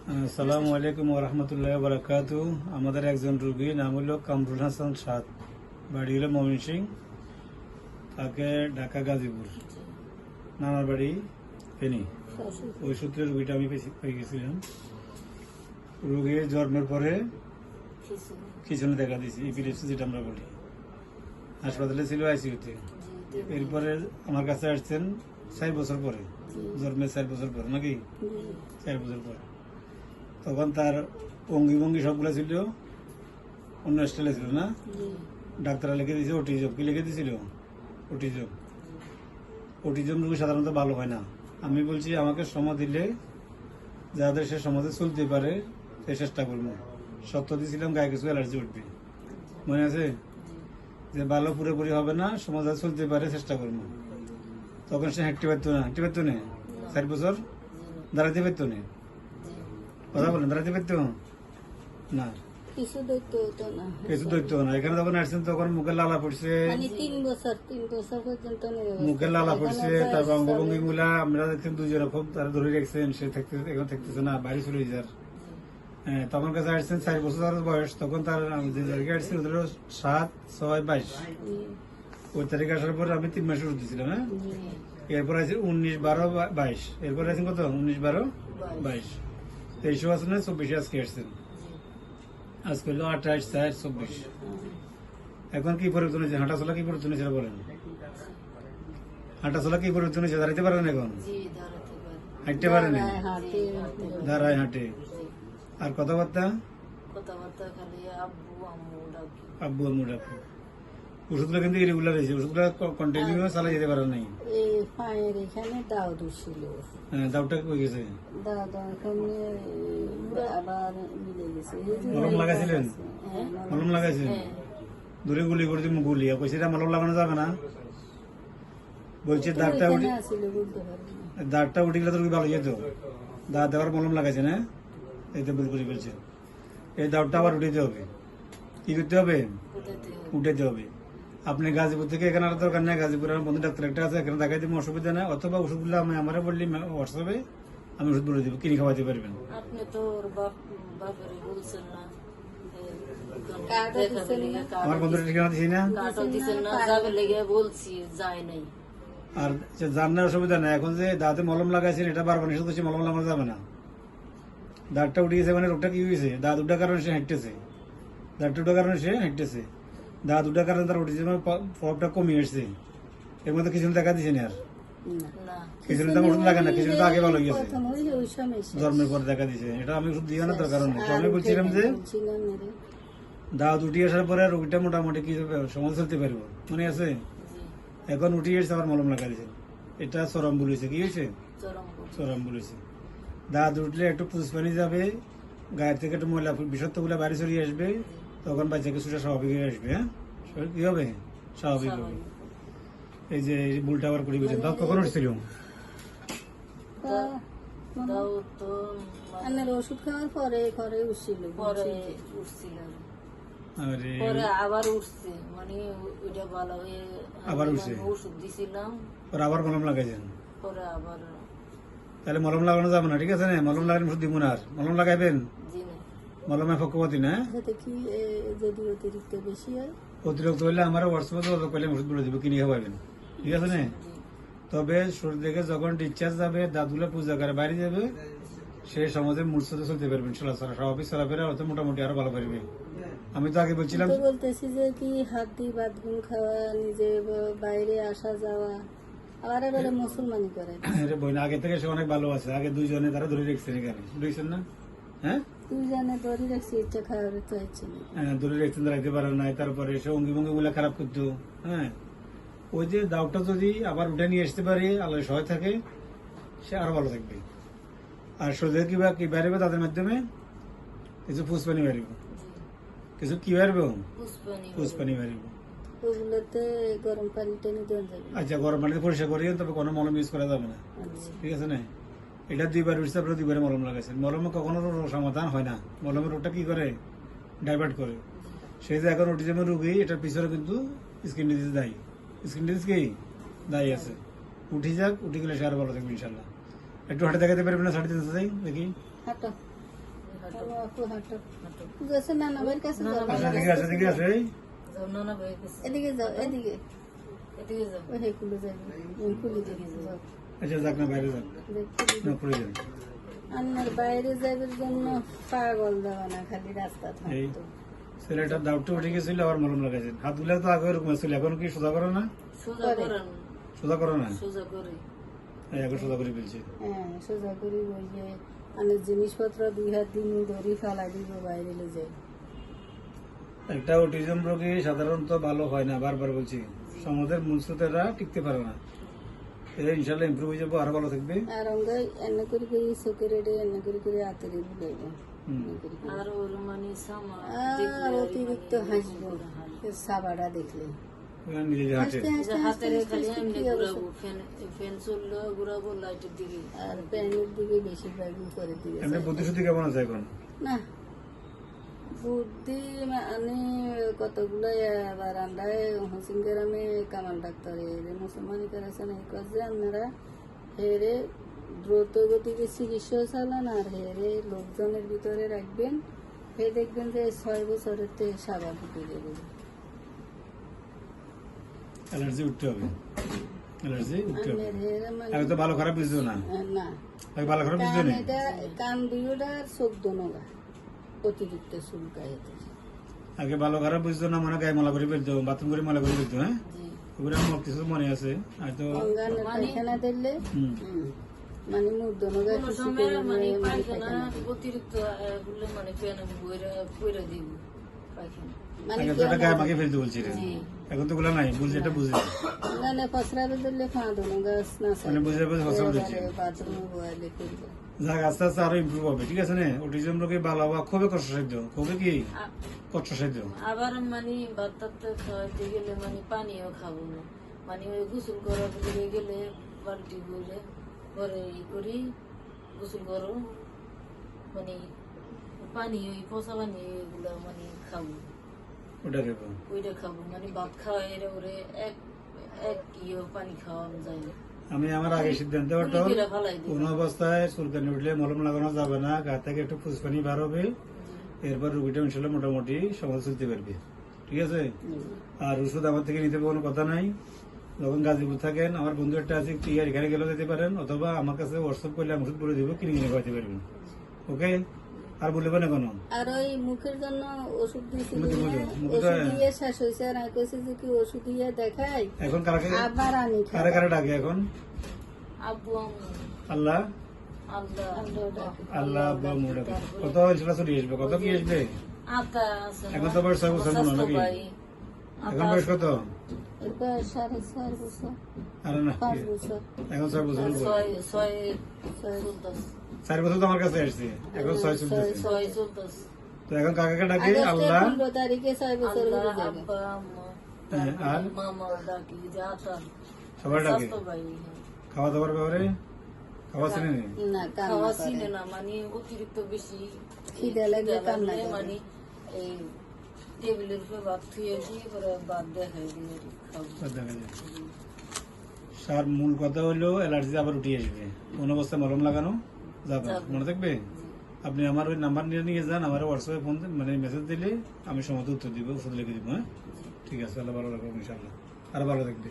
আসসালামু আলাইকুম ওরহমতুল্লাহ বারাকাতু। আমাদের একজন রোগী নাম হলো কামরুল হাসান সাদ, বাড়ি হলো ময়মনসিংহ, তাকে ঢাকা গাজীপুর, নানার বাড়ি ফেনী। ওই সূত্রে রোগীটা আমি পেয়ে গেছিলাম। রোগীর জন্মের পরে খিচুনি দেখা দিয়েছি, ইপিলেপসি যেটা আমরা বলি। হাসপাতালে ছিল আইসিইউতে। এরপরে আমার কাছে আসছেন 4 বছর পরে, জন্মের 4 বছর পরে, নাকি 4 বছর পরে। তখন তার অঙ্গি ভঙ্গি সবগুলো ছিল অন্য স্টাইলে ছিল না। ডাক্তাররা লিখে দিয়েছে অটিজম। কি লিখে দিয়েছিল? অটিজম। অটিজম রোগী সাধারণত ভালো হয় না। আমি বলছি আমাকে সময় দিলে যাদের সে সমাজে চলতে পারে সে চেষ্টা করবো। সত্য দিয়েছিলাম গায়ে কিছু অ্যালার্জি উঠবে, মনে আছে? যে ভালো পুরোপুরি হবে না, সমাজে চলতে পারে চেষ্টা করবো। তখন সে হাঁটতে পারতো না। হাঁটতে পারতো না 4 বছর, দাঁড়াতে পারতো না। কথা বলেন, দাঁড়াতে পারতো না, কিছু দৈত্য হতো না। কিছু ধরতো না। এখানে যখন আসছেন তখন মুখে লালা পড়ছে, মানে 3 বছর পর্যন্ত মুখে লালা পড়ছে। তারপর অঙ্গভঙ্গি গুলা আমরা দেখছেন দুজনে খুব তারা ধরে রেখেছেন। সে এখন থাকতেছে না, বাইরে চলে যার। হ্যাঁ, তখন কাছে আসছেন 4 বছর তার বয়স। তখন তার যে তারিখে আসছে ওদের 7/6/22। ওই তারিখে আসার পর আমি 3 মাস ওষুধ দিয়েছিলাম। হ্যাঁ, এরপর আছে 19/12/22। এরপর আছেন কত? 19/12/22। 23 আছে না 24 আজকে আসছেন। আজকে হলো 28/4/24। এখন কি পরিবর্তন হয়েছে? হাঁটা চলা কি পরিবর্তন হয়েছে বলেন? হাঁটা চলা কি পরিবর্তন হয়েছে? দাঁড়াইতে পারেন এখন? হাঁটতে পারেন? দাঁড়ায়, হাঁটে। আর কথাবার্তা? খালি আব্বু আম্মু ডাকু। ওষুধগুলো কিন্তু ইরেগুলার হয়েছে। ওষুধগুলো কন্টিনিউ চালা যেতে পারেন নাই। এই পায়ের এখানে দাও ছিল। হ্যাঁ, দাউটা কই গেছে? দাও এখানে আবার মিলে গেছে। মলম লাগাইছিলেন? মলম লাগাইছেন? দূরে গুলি করে তুমি গুলি কইছে এটা মলম লাগানো যাবে না। বলছে দাঁতটা উঠে, দাঁতটা উঠে গেলে তো ভালো যেত। দাঁত দেওয়ার মলম লাগাইছে না, এতে ভুল করে ফেলছে। এই দাঁতটা আবার উঠাইতে হবে। কি করতে হবে? উঠাইতে হবে। আপনি গাজীপুর থেকে এখানে আর দরকার নেই। গাজীপুর আমার বন্ধু ডাক্তার একটা আছে, এখানে দেখাই দিব, অসুবিধা নেই। অথবা ওষুধগুলো আমি আমার বললি হোয়াটসঅ্যাপে আমি ওষুধ বলে দিব, কিনে খাওয়াতে পারবেন। আপনি তো বাপরে বলছেন না, আমার বন্ধুরা ঠিকানা দিছি না, বলছি যায় নাই। আর জানার অসুবিধা নেই। এখন যে দাঁতে মলম লাগাইছেন এটা বারবার নিষেধ করছি, মলম লাগানো যাবে না। দাঁতটা উঠে গেছে মানে রোগটা কি হয়েছে? দাঁত উঠার কারণে সে হাঁটতেছে। দাঁতটা উঠার কারণে সে হাঁটতেছে। দাঁত উঠার কারণে তার উঠেছে, প্রভাবটা কমে আসছে। এর মধ্যে কিছু দেখা দিচ্ছে না। আর খিচুড়ি তো ওষুধ লাগে না, খিচুড়ি তো আগে ভালো গেছে, জন্মের পর দেখা দিচ্ছে। এটা আমি ওষুধ দিয়ে না তার কারণে। তো আমি বলছিলাম যে দাঁত উঠে আসার পরে রোগীটা মোটামুটি কি সমাজ চলতে পারবো, মনে আছে? এখন উঠে এসে আবার মলম লাগা দিয়েছে। এটা চরম ভুল হয়েছে। কি হয়েছে? চরম ভুল হয়েছে। দাঁত উঠলে একটু পুষ্পানি যাবে, গায়ের থেকে একটু ময়লা বিষাক্ত গুলা বাড়ি চলিয়ে আসবে, তখন বাচ্চাকে সুটা স্বাভাবিক হয়ে আসবে। হ্যাঁ, কি হবে? স্বাভাবিক হবে। এই যে ভুলটা আবার করে বুঝেন। দাঁত কখন উঠছিল? ওষুধ খাওয়ার পরে ঘরে উঠছিল, আবার উঠছে, মানে ওইটা ভালো হয়ে আবার উঠছে, ওষুধ দিছিলাম, পরে আবার মলম লাগাইছেন। পরে আবার তাহলে মলম লাগানো যাবে না, ঠিক আছে? না, মলম লাগানো ওষুধ দিব না। আর মলম লাগাইবেন? মলমে পক্ষপাতি না। যদি অতিরিক্ত বেশি হয়, অতিরিক্ত হইলে আমার হোয়াটসঅ্যাপে করলে ওষুধ বলে দিব, কিনে খাওয়াবেন, ঠিক আছে না? তবে শরীর থেকে যখন ডিসচার্জ যাবে, দাঁতগুলো পূজা করে বাইরে যাবে, সেই সমাজে মূর্ছতে চলতে পারবেন, স্বাভাবিক চলাফেরা হয়তো মোটামুটি আরো ভালো পারবে। আমি তো আগে বলছিলাম বলতেছি যে কি হাত দিয়ে বাথরুম খাওয়া, নিজে বাইরে আসা যাওয়া, আবার এবারে মুসলমানি করে। আগে থেকে সে অনেক ভালো আছে। আগে দুইজনে তারা ধরে রেখেছেন, এখানে বুঝছেন না? হ্যাঁ, দুইজনে ধরে রাখছি, ইচ্ছা খাওয়ার তো ইচ্ছে নেই। হ্যাঁ, ধরে রেখেছেন, দাঁড়াইতে পারেন নাই। তারপরে সে অঙ্গি ভঙ্গি গুলা খারাপ করতো। হ্যাঁ, ওই যে দাউটা যদি আবার উঠে নিয়ে আসতে পারে, আল্লাহ সহায় থাকে, সে আরো ভালো থাকবে। আর শরীরে কি বেরোবে তাদের মাধ্যমে? কিছু পুষ্পানি বেরোবে, কিছু কি বেরোবে? পুষ্পানি বেরোবে। ওগুলোতে গরম পানি টেনে দেওয়া যাবে। আচ্ছা, গরম পানিতে পরিষ্কার করিয়ে, তবে কোনো মলম ইউজ করা যাবে না, ঠিক আছে না? এটা 2 বার উঠছে, আপনারা 2 বারে মলম লাগাইছেন। মলমে কখনো সমাধান হয় না। মলমের রোগটা কি করে? ডাইভার্ট করে। সেই যে এখন অটিজমের রোগী, এটার পিছনে কিন্তু স্কিন ডিজিজ দায়ী। স্কিন ডিজিজ কি দায়ী আছে। উঠে যাক, উঠে গেলে সে আরো ভালো থাকবে ইনশাল্লাহ। একটু হাঁটে দেখাতে পারবেন না? 3.5 যাই দেখি, বাবা, আপু হাঁটো। যাচ্ছে নানা ভাইয়ের কাছে যাও। এদিকে আসে এদিকে যাও, এদিকে। এদিকে যাও। ওই হে খুলে যাবে। ওই খুলে দিকে যাও। আচ্ছা যাক না বাইরে যাক না পড়ে যান আমার বাইরে যাবার জন্য পাগল দেওয়া না, খালি রাস্তা এই থাকতো। ছেলেটার দাউটটা উঠে গেছিল আবার মলম লাগাইছেন হাত গুলা তো আগে এরকম ছিল এখন কি সোজা করো না সোজা করেন, সোজা করো না সোজা করে। এই এখন সোজা করে ফেলছে হ্যাঁ, সোজা করি ওই যে অনেক জিনিসপত্র 2 হাত দিন ধরে ফেলাই দিব বাইরে লে যায়। একটা অটিজম রোগী সাধারণত ভালো হয় না, বারবার বলছি সমাজের মূলস্রোতেরা টিকতে পারে না। এটা ইনশাল্লাহ ইমপ্রুভ হয়ে যাবো, আরো ভালো থাকবে। আর অঙ্গাই এনে করে চোখের এডে এনে করে হাতের বুলাইব। আর ওর মানে সামা আর অতিরিক্ত হাসবো সাবাটা দেখলে। ওরা নিজে যে হাঁটে হাসতে হাসতে হাতের হাসতে খালি হাসতে এমনি কি অবস্থা। ঘুরাবো, ফ্যান চললো ঘুরাবো লাইটের দিকে। আর প্যানের দিকে বেশিরভাগ করে দিয়ে এমনি বুদ্ধি শুদ্ধি কেমন আছে এখন? না বুদ্ধি মানে কতগুলো বারান্দায় হোসিন গ্রামে কামাল ডাক্তার মুসলমানি করেছেন এই কাজে আপনারা হেরে দ্রুত গতিতে চিকিৎসা চালান আর হেরে লোকজনের ভিতরে রাখবেন। হে দেখবেন যে 6 বছরের থেকে স্বাভাবিক হয়ে যাবে। অ্যালার্জি উঠতে হবে, অ্যালার্জি উঠতে হবে। আপনার হেরে মানে আগে তো ভালো খারাপ বুঝতো না, না আগে ভালো খারাপ বুঝতো কান না। এটা কান দুইটা চোখ দোনোগা অতিরিক্ত চুলকায় এতে। আগে ভালো খারাপ বুঝতো না, মনে গায়ে মালা করে ফেলতো, বাথরুম করে মালা করে ফেলতো। হ্যাঁ জি ওগুলো আমার কিছু মনে আছে হয়তো। অঙ্গানের পায়খানা দিলে হুম। মানে মুখ দোনোগা কোনো কিছু সময় করে মানে মানে পায়খানা পায়খানা দিবে। অতিরিক্ত বললে মানে ফ্যান বইরা দিব পায়খানা। মানে আগে তো একটা গায়ে মাখিয়ে ফেলতে বলছি রে, এখন তো ওগুলো নাই, বুঝলি এটা বুঝলি অঙ্গানে পসরাবে দিলে ফা দোনোগা স্নাসা মানে বুঝে বুঝে ফসল দিচ্ছে। বাথরুমে বয়ালে করবে। যাক আস্তে আস্তে আরো ইমপ্রুভ হবে, ঠিক আছে না? অটিজম রোগী ভালো হওয়া খুবই কষ্টসাধ্য, খুবই কি কষ্টসাধ্য। আবার মানে ভাত টাত খাওয়াইতে গেলে মানে পানিও খাবো না, মানে ওই গোসল করার দিকে গেলে বালতি বলে ঘরে করি গোসল করো, মানে পানি ওই পচা পানি এগুলো মানে খাবো, ওটা খেবো ওইটা খাবো। মানে ভাত খাওয়া এরা ওরে এক এক ইয়ে পানি খাওয়ানো যায় না। আমি আমার আগে সিদ্ধান্ত হতো গুলি করে ফালাই দিই। কোন অবস্থায় চুলকানি উঠলে মলম লাগানো যাবে না, গা থেকে একটু ফুসপানি বার হবে, এরপর রুগীটা ইনশাল্লাহ মোটামুটি সমাজ চলতে পারবে, ঠিক আছে? আর ওষুধ আমার থেকে নিতে কোনো কথা নাই। যখন গাজীপুর থাকেন আমার বন্ধু একটা আছে, এখানে গেলেও যেতে পারেন, অথবা আমার কাছে হোয়াটসঅ্যাপ করলে আমি ওষুধ বলে দিব, কিনে কিনে খাওয়াতে পারবেন। ওকে, আর বলবেন না কোনো। আর ওই মুখের জন্য ওষুধ দিয়েছিল মুখে না, মুখে ওষুধ দিয়ে শেষ হয়েছে আর আমি কইছি যে কি ওষুধ দিয়ে দেখাই এখন কারা আবার আনি খাই। কারা কারা ডাকে এখন? আব্বু আম্মু আল্লাহ আল্লাহ আল্লাহ আব্বা আম্মু ডাকে। কত ইনশাল্লাহ চলে আসবে, কত কি আসবে? আতা আছে না? এখন তো বয়স 6 বছর মনে হয় নাকি? স্বাস্থ্য ভাই। এখন বয়স কত? এরপর 4.5 বছর আরে না 5 বছর এখন 6 বছর উপর। ছয় চলতেছে। 4 বছর তো আমার কাছে আসছে, এখন 6 চলতেছে। ছয় চলতেছে। তো এখন কাকাকে ডাকে আগস্টের আল্লাহ 15 তারিখে 6 বছর আল্লাহ হয়ে যাবে। আব্বা আম্মা হ্যাঁ, আর মামা ডাকি যে আতা সবাই ডাকে। স্বাস্থ্য ভাই। খাওয়া দাওয়ার ব্যাপারে খাওয়া চিনে নেই। না কান্না খাওয়া করে। ছিল না, মানে অতিরিক্ত বেশি খিদে লাগলে কান্না করে। মানে এই টেবিলের উপরে ভাত থুয়ে দিয়ে পরে ভাত দেখাই দিয়ে খাবো। আর দেখা যায়। সার মূল কথা হলো অ্যালার্জি আবার উঠে আসবে, কোন অবস্থায় মলম লাগানো যাবে না। মনে থাকবে? আপনি আমার ওই নাম্বার নিয়ে যান, আমার হোয়াটসঅ্যাপে ফোন মানে মেসেজ দিলে আমি সময় উত্তর দিব, ওষুধ লিখে দিব। হ্যাঁ ঠিক আছে, আল্লাহ ভালো রাখবো ইনশাল্লাহ, আরো ভালো থাকবে।